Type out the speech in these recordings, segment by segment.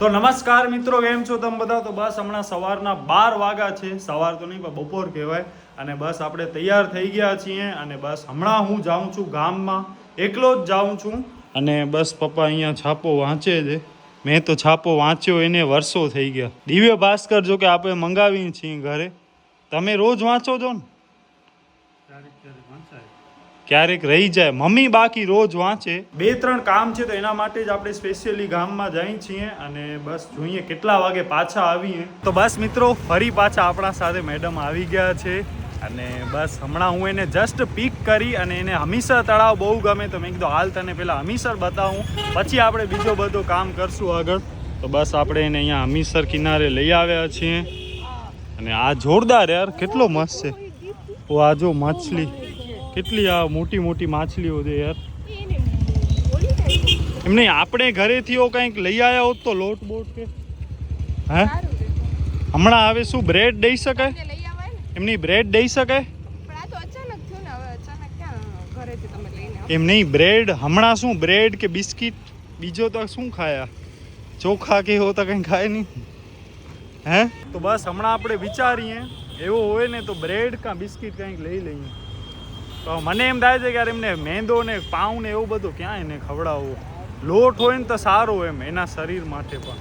તો નમસ્કાર મિત્રો, કેમ છો તમે બધા? તો બસ હમણાં સવારના 12 વાગ્યા છે. સવાર તો નહીં પણ બપોર કહેવાય. અને બસ આપણે તૈયાર થઈ ગયા છીએ અને બસ હમણાં હું જાઉં છું ગામમાં, એકલો જ જાઉં છું. અને બસ પપ્પા અહીંયા છાપો વાંચે છે. મેં તો છાપો વાંચ્યો એને વર્ષો થઈ ગયા. દિવ્ય ભાસ્કર જો કે આપણે મંગાવીએ છીએ ઘરે. તમે રોજ વાંચો છો ને? ક્યારેક રહી જાય, મમ્મી બાકી રોજ વાંચે. 2-3 કામ છે તો એના માટે જ આપણે સ્પેશિયલી ગામમાં જઈએ છીએ અને બસ જોઈએ કેટલા વાગે પાછા આવીએ. તો બસ મિત્રો, ફરી પાછા આપણા સાથે મેડમ આવી ગયા છે અને બસ હમણાં હું એને જસ્ટ પિક કરી અને એને હમીસર તળાવ બહુ ગમે તો મેં કીધું હાલ તને પહેલાં હમીસર બતાવું, પછી આપણે બીજો બધો કામ કરશું આગળ. તો બસ આપણે એને અહીંયા હમીસર કિનારે લઈ આવ્યા છીએ અને આ જોરદાર યાર, કેટલો મસ્ત છે. ઓ આ જો માછલી, કેટલી આ મોટી મોટી માછલીઓ છે યાર. એમ નહીં, આપણે ઘરેથી કંઈક લઈ આવ્યા હોત તો લોટ બોટ કે હે હમણાં આવે શું બ્રેડ દઈ શકાય? એમની બ્રેડ દઈ શકાય? એમ નહીં, બ્રેડ હમણાં શું બ્રેડ કે બિસ્કિટ, બીજો તો શું ખાયા? ચોખા કે એવો તો કંઈ ખાય નહીં હે. તો બસ હમણાં આપણે વિચારીએ, એવો હોય ને તો બ્રેડ કાં બિસ્કિટ કંઈક લઈ લઈએ. તો મને એમ થાય છે કે યાર એમને મેંદો ને પાઉં ને એવું બધું ક્યાં એને ખવડાવવું. લોટ હોય ને તો સારું એમ એના શરીર માટે પણ.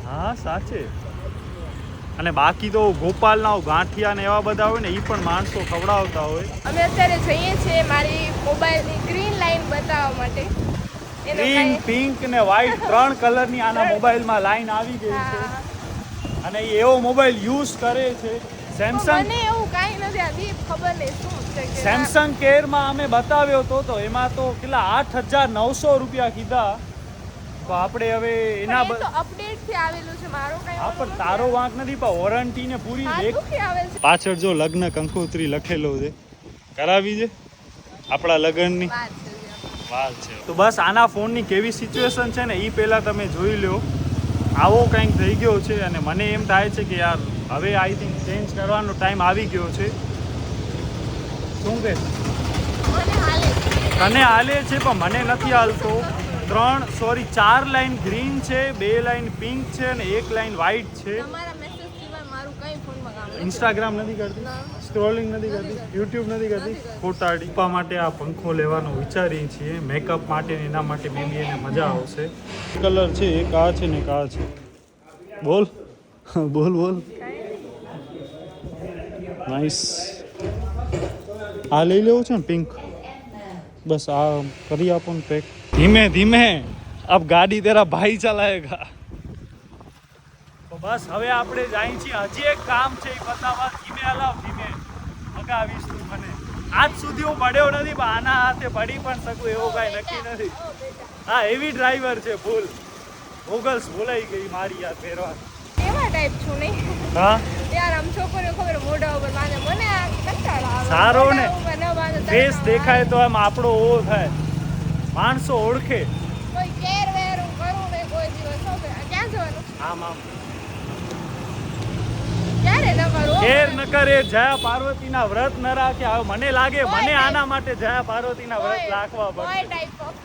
હા સાચે. અને બાકી તો ગોપાલના ગાંઠિયા ને એવા બધા હોય ને એ પણ માણસો ખવડાવતા હોય. અમે અત્યારે જઈએ છીએ મારી મોબાઈલની ગ્રીન લાઈન બતાવવા માટે. ગ્રીન, પિંક ને વ્હાઈટ 3 કલરની આના મોબાઈલમાં લાઈન આવી ગઈ છે અને એ એવો મોબાઈલ યુઝ કરે છે. સેમસંગ, મને એવું કાંઈ નથી આદી ખબર નહીં શું છે કે સેમસંગ કેરમાં અમે બતાવ્યો તો એમાં તો કેટલા 8,900 રૂપિયા કીધા. તો આપણે હવે એના અપડેટ થી આવેલું છે મારો કાંઈ. હા પણ તારો વાંક નથી, પણ વોરંટી ને પૂરી આવે છે. પાછળ જો લગ્ન કંકોત્રી લખેલો છે, કરાવી છે આપણા લગ્નની વાત છે. તો બસ આના ફોનની કેવી સિચ્યુએશન છે ને એ પહેલા તમે જોઈ લો. આવો કંઈક થઈ ગયો છે અને મને એમ થાય છે કે યાર હવે આઈ થિંક ચેન્જ કરવાનો ટાઈમ આવી ગયો છે. શું કે તને હાલે છે પણ મને નથી હાલતો. 4 લાઈન ગ્રીન છે, 2 લાઈન પિંક છે અને 1 લાઈન વ્હાઈટ છે. ઇન્સ્ટાગ્રામ નથી કરતી, સ્ક્રોલિંગ નથી કરતી, યુટ્યુબ નથી કરતી. ફોટા ટીપા માટે આ પંખો લેવાનો વિચારીએ છીએ, મેકઅપ માટે એના માટે મે બી એને મજા આવશે. કલર છે, એક આ છે ને એક આ છે. બોલ બોલ બોલ. નાઇસ. આ લઈ લેવું છે ને પિંક? બસ આ કરી આપો ને પેક. ધીમે ધીમે, અબ ગાડી તેરા ભાઈ ચલાએગા. તો બસ હવે આપણે જઈએ છીએ. હજી એક કામ છે એ બતાવવા. ધીમે હલાવ, ધીમે મગાવીશ તું મને. આજ સુધી હું પડ્યો નથી પણ આના હાથે પડી પણ શકું એવું કાંઈ નક્કી નથી. હા હેવી ડ્રાઈવર છે ફૂલ. ગોગલ્સ ભૂલાઈ ગઈ મારી યાર પહેરવા. એવા ટાઈપ છું નહીં. હા યાર આમ છોકરીઓ ખબર મોઢા ઉપર બાંધે, મને આ કંટાળો આવે. સારો ને ફેસ દેખાય તો આમ આપણો ઓવો થાય, માણસો ઓળખે. કોઈ કેર વેર હું કરું ને કોઈ દિવસ હવે ક્યાં જવાનું? આમ આમ ક્યારે ન કરું? કેર ન કરે, જયા પાર્વતીના વ્રત ન રાખે. હવે મને લાગે મને આના માટે જયા પાર્વતીના વ્રત રાખવા પડે.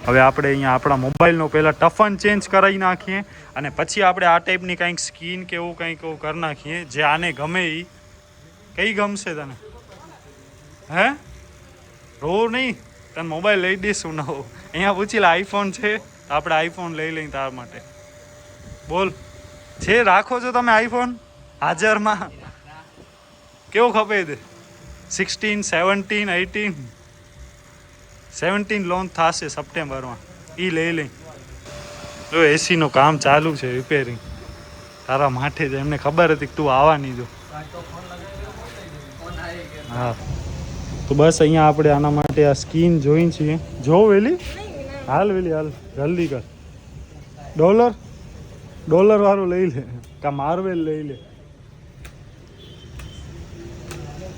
હવે આપણે અહીંયા આપણા મોબાઈલનો પહેલા ટફન ચેન્જ કરાવી નાખીએ અને પછી આપણે આ ટાઈપની કંઈક સ્કીન કે એવું કંઈક કરી નાખીએ જે આને ગમે. એ કઈ ગમશે તને? હે રો નહીં, તને મોબાઈલ લઈ દઈશું નવો. અહીંયા પૂછી લે આઈફોન છે તો આપણે આઈફોન લઈ લઈએ તાર માટે. બોલ, છે રાખો છો તમે આઈફોન હાજરમાં? કેવો ખપે છે? 16, 17, 18, 17 લોન્ચ થશે સપ્ટેમ્બરમાં. એ લઈ લઈ. જો એસીનું કામ ચાલુ છે, રિપેરિંગ. તારા માટે જ એમને ખબર હતી કે તું આવવાની જો. હા તો બસ અહીંયા આપણે આના માટે આ સ્કીન જોઈ છીએ. જો વેલી હાલ, વેલી હાલ, જલ્દી કર. ડોલર વાળું લઈ લે કા માર્વેલ લઈ લે.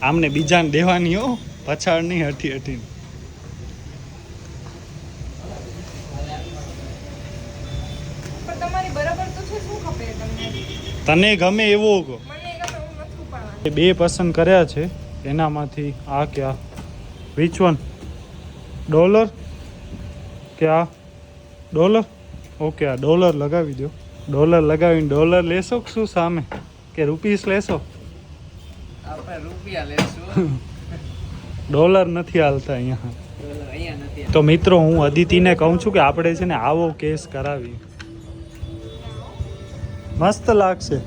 આમને બીજાને દેવાની હો, પછાડ નહીં હઠી હઠીને. તને ગમે એવો કહો. બે પસંદ કર્યા છે એનામાંથી આ ક્યાં, વિચ વન? ડોલર કે આ? ડોલર ઓકે આ ડોલર લગાવી દો. ડોલર લગાવીને ડોલર લેશો કે શું સામે કે રૂપીસ લેશો? આપણે રૂપિયા લેશું. ડોલર નથી હાલતા અહીંયા. અહીંયા નથી. તો મિત્રો હું અદિતિને કહું છું કે આપણે છે ને આવો કેસ કરાવી, મસ્ત લાગશે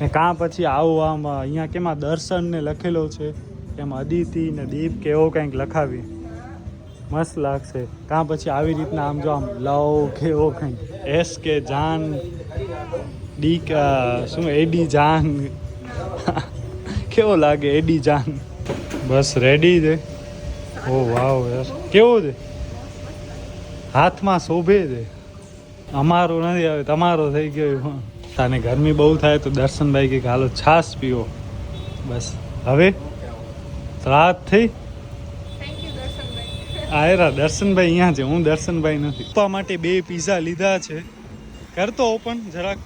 ને. કાં પછી આવું આમ અહીંયા કેમાં દર્શન ને લખેલો છે એમ અદિતિ ને દીપ કે એવો કંઈક લખાવી, મસ્ત લાગશે. કાં પછી આવી રીતના આમ જો આમ લવ કે એવો કંઈક એસ કે જાન ડી શું એડી જાન કેવો લાગે એડી જાન. બસ રેડી છે. ઓ વાવ યાર કેવો છે, હાથમાં શોભે છે. અમારો નથી હવે તમારો થઈ ગયો. તને ગરમી બહુ થાય તો દર્શનભાઈ કે હાલો છાશ પીવો. બસ હવે રાત થઈ. Thank you Darshanbhai. આયરા દર્શનભાઈ અહીંયા છે, હું દર્શનભાઈ નથી. પપ્પા માટે 2 પીઝા લીધા છે. કરતો ઓપન જરાક.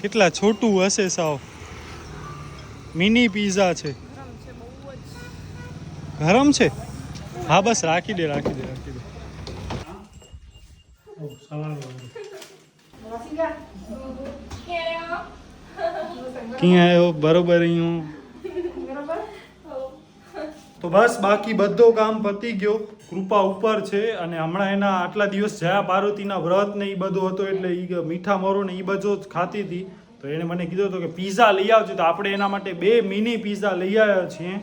કેટલા છોટું હશે સાવ, મિની પીઝા છે. ગરમ છે? હા બસ રાખી દે. ક્યાં આવ્યો બરોબર અહીંયા. તો બસ બાકી બધો કામ પતી ગયો. કૃપા ઉપર છે અને હમણાં એના આટલા દિવસ જયા પાર્વતીના વ્રત ને એ બધું હતો એટલે એ મીઠા મોરો ને એ બધું જ ખાતી હતી. તો એણે મને કીધું હતું કે પીઝા લઈ આવજો. તો આપણે એના માટે 2 મિની પીઝા લઈ આવ્યા છીએ.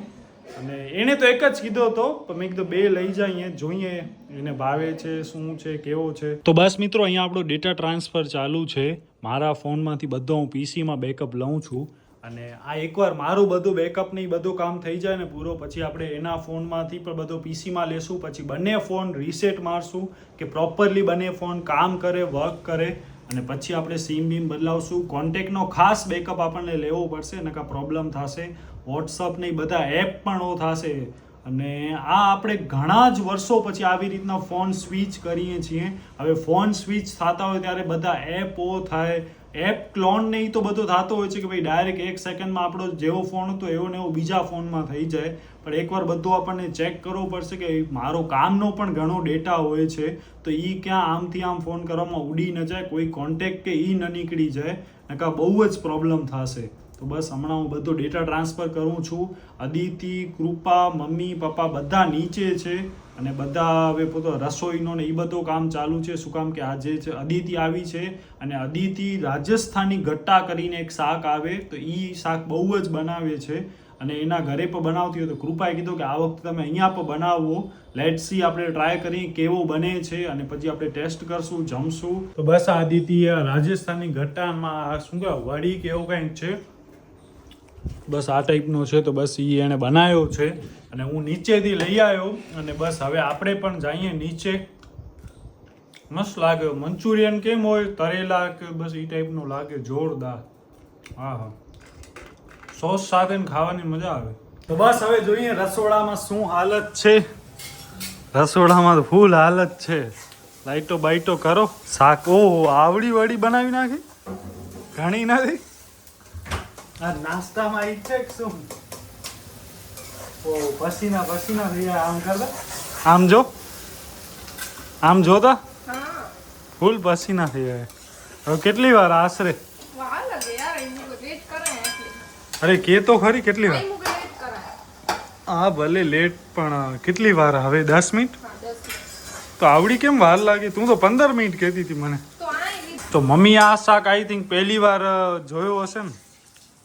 અને એણે તો એક જ કીધો હતો પણ મેં કીધું 2 લઈ જઈએ, જોઈએ એને ભાવે છે શું છે કેવો છે. તો બસ મિત્રો અહીંયા આપણો ડેટા ટ્રાન્સફર ચાલુ છે. મારા ફોનમાંથી બધો હું પીસીમાં બેકઅપ લઉં છું અને આ એકવાર મારું બધું બેકઅપ ને બધું કામ થઈ જાય ને પૂરો, પછી આપણે એના ફોનમાંથી પણ બધો પીસીમાં લેશું. પછી બંને ફોન રીસેટ મારશું કે પ્રોપરલી બંને ફોન કામ કરે, વર્ક કરે અને પછી આપણે સિમ બીમ બદલાવશું. કોન્ટેક્ટનો ખાસ બેકઅપ આપણને લેવો પડશે નકા પ્રોબ્લેમ થશે. વોટ્સઅપ ને બધા એપ પણ થશે. અને આ આપણે ઘણા જ વર્ષો પછી આવી રીતના ફોન સ્વિચ કરીએ છીએ. હવે ફોન સ્વિચ થતા હોય ત્યારે બધા એપ થાય, એપ ક્લોન ને એ તો બધો થતો હોય છે કે ભાઈ ડાયરેક્ટ 1 સેકન્ડમાં આપણો જેવો ફોન હતો એવો ને એવો બીજા ફોનમાં થઈ જાય. પણ એકવાર બધું આપણને ચેક કરવું પડશે કે મારો કામનો પણ ઘણો ડેટા હોય છે તો એ ક્યાં આમથી આમ ફોન કરવામાં ઉડી ન જાય, કોઈ કોન્ટેક્ટ કે એ ન નીકળી જાય નકા બહુ જ પ્રોબ્લેમ થશે. તો બસ હમણાં હું બધો ડેટા ટ્રાન્સફર કરું છું. અદિતિ, કૃપા, મમ્મી પપ્પા બધા નીચે છે અને બધા હવે પોતો રસોઈનો ને એ બધું કામ ચાલુ છે. શું કામ કે આજે છે અદિતિ આવી છે અને અદિતિ રાજસ્થાની ગટ્ટા કરીને એક શાક આવે તો એ શાક બહુ જ બનાવે છે અને એના ઘરે પણ બનાવતી હોય. તો કૃપાએ કીધું કે આ વખતે તમે અહીંયા પણ બનાવો. લેટ્સ સી, આપણે ટ્રાય કરીએ કેવો બને છે અને પછી આપણે ટેસ્ટ કરશું, જમશું. તો બસ આ અદિતિ રાજસ્થાની ગટ્ટામાં શું કહેવાય વડી કે એવું કંઈક છે, બસ આ ટાઈપનો છે. તો બસ એ એણે બનાવ્યો છે અને હું નીચેથી લઈ આવ્યો અને બસ હવે આપણે પણ જઈએ નીચે. મસ્ત લાગે. મંચુરિયન કેમ હોય તરેલા કે બસ એ ટાઈપનું લાગે, જોરદાર. હા, સોસ સાથે ખાવાની મજા આવે. તો બસ હવે જોઈએ રસોડામાં શું હાલત છે. રસોડામાં તો ફૂલ હાલત છે. લાઈટો બાઈટો કરો. શાક આવડી વડી બનાવી નાખી, ઘણી નથી. આ નાસ્તામાં ઈ છે કે શું? ઓ પસીના થઈ ગયા. આમ કરતા, આમ જો, આમ જોતા ફૂલ પસીના થઈ ગયા. હવે કેટલી વાર આશરે? અરે કે તો ખરી કેટલી વાર? હા ભલે લેટ પણ કેટલી વાર? હવે 10 મિનિટ. તો આવડી કેમ વાર લાગી? તું તો 15 મિનિટ કહેતી હતી મને. તો મમ્મી આ શાક આઈ થિંક પહેલી વાર જોયો હશે ને?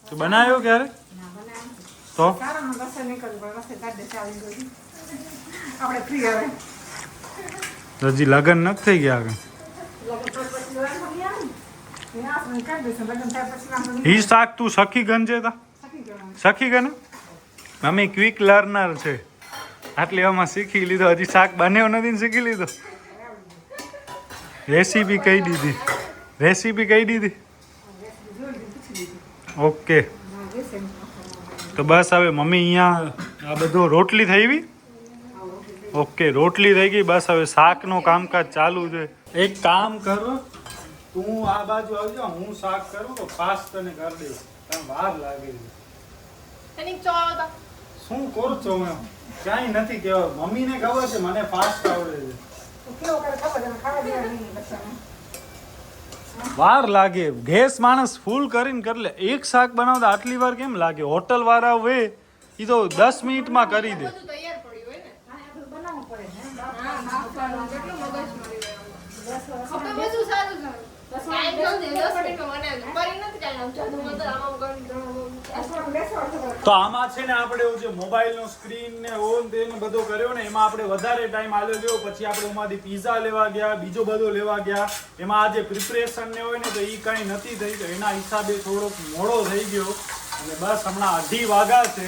તો બનાવ્યો ક્યારે? તો હજી લગ્ન નથી થઈ ગયા આગળ. ઈ શાક તું સખી ગંજે તા? સખી ગને મમ્મી ક્વિક લર્નર છે, આટલી આમાં શીખી લીધો. હજી શાક બન્યો નથી ને શીખી લીધો. રેસીપી કહી દીધી. ઓકે. તો બસ હવે મમ્મી અહીંયા આ બધું રોટલી થઈ ગઈ. ઓકે રોટલી થઈ ગઈ. બસ હવે શાકનો કામકાજ ચાલુ છે. એક કામ કરો, તું આ બાજુ આવજો, હું શાક કરું તો ફાસ્ટ તને કરી દઈશ, તને વાર લાગે છે. શું કરું છો? ક્યાંય નથી કહેવાય. મમ્મીને ખબર છે મને ફાસ્ટ આવડે છે. વાર લાગે ગેસ માણસ ફૂલ કરીને કરી લે. એક શાક બનાવતા આટલી વાર કેમ લાગે? હોટલ વાળા હોય એ તો 10 મિનિટમાં કરી દે. બધું તૈયાર પડ્યું હોય ને. હા, બાફવાનું કેટલું મગજમારી હોય આમાં. આપણે બધું સારું સારું. ટાઈમ તો 10 મિનિટમાં બનાવી દઉં. કરી નથી કાંઈ આમ જાદુ મંતર આમાં તો આમાં છે ને આપણે જે મોબાઈલનો સ્ક્રીન ને ઓન તેને બધો કર્યો ને એમાં આપણે વધારે ટાઈમ આલ્યો ગયો. પછી આપણે એમાંથી પીઝા લેવા ગયા, બીજો બધો લેવા ગયા. એમાં આ જે પ્રિપરેશન ને હોય ને તો એ કાંઈ નથી થઈ. તો એના હિસાબે થોડોક મોડો થઈ ગયો અને બસ હમણાં 2:30 વાગ્યા છે.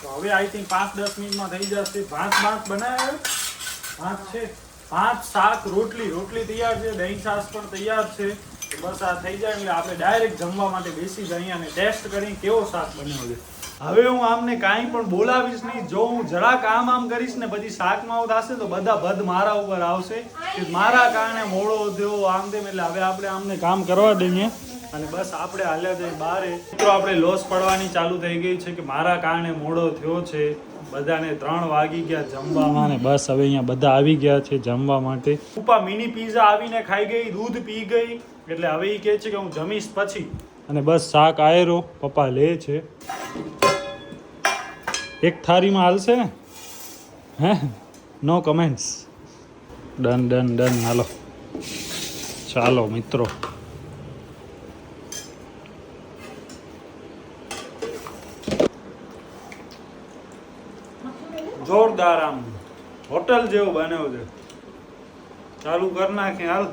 તો હવે આઈ થિંક 5-10 મિનિટમાં થઈ જશે. ભાત બનાવ્યો, ભાત છે, ભાત શાક રોટલી તૈયાર છે, દહીં છાશ પણ તૈયાર છે. તો બસ આ થઈ જાય એટલે આપણે ડાયરેક્ટ જમવા માટે બેસી જઈએ અને ટેસ્ટ કરી કેવો શાક બન્યો છે. હવે હું આમને કાંઈ પણ બોલાવીશ નહીં. જો હું જરાક આમ કરીશ ને પછી શાકમાં થશે તો બધા ભદ મારા ઉપર આવશે કે મારા કારણે મોડો થયો આમ તેમ. એટલે હવે આપણે આમને કામ કરવા દઈએ અને બસ આપણે હાલ્યા જઈએ બારે. મિત્રો આપણે લોસ પડવાની ચાલુ થઈ ગઈ છે કે મારા કારણે મોડો થયો છે. બધાને 3 વાગી ગયા જમવામાં ને બસ હવે અહીંયા બધા આવી ગયા છે જમવા માટે. ઉપા મિની પીઝા આવીને ખાઈ ગઈ, દૂધ પી ગઈ. એટલે હવે એ કહે છે કે હું જમીશ પછી. અને બસ શાક આયરો પપ્પા લે છે. એક થાળીમાં હાલશે ને? હે નો કમેન્ટ્સ. ડન હાલો ચાલો મિત્રો. જોરદાર આમ હોટલ જેવો બનાવ્યો છે. ચાલુ કરી નાખે હાલ.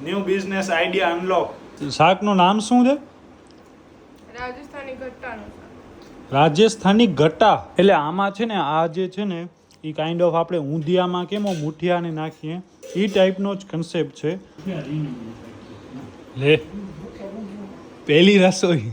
New business idea unlock. શાકનું નામ શું છે? રાજસ્થાની ઘટ્ટાનું. રાજસ્થાની ઘટ્ટા. એટલે આમાં છે ને આ જે છે ને એ કાઇન્ડ ઓફ આપણે ઊંધિયામાં કેમ મુઠિયાને નાખીએ એ ટાઈપનો જ કન્સેપ્ટ છે. લે પહેલી રસોઈ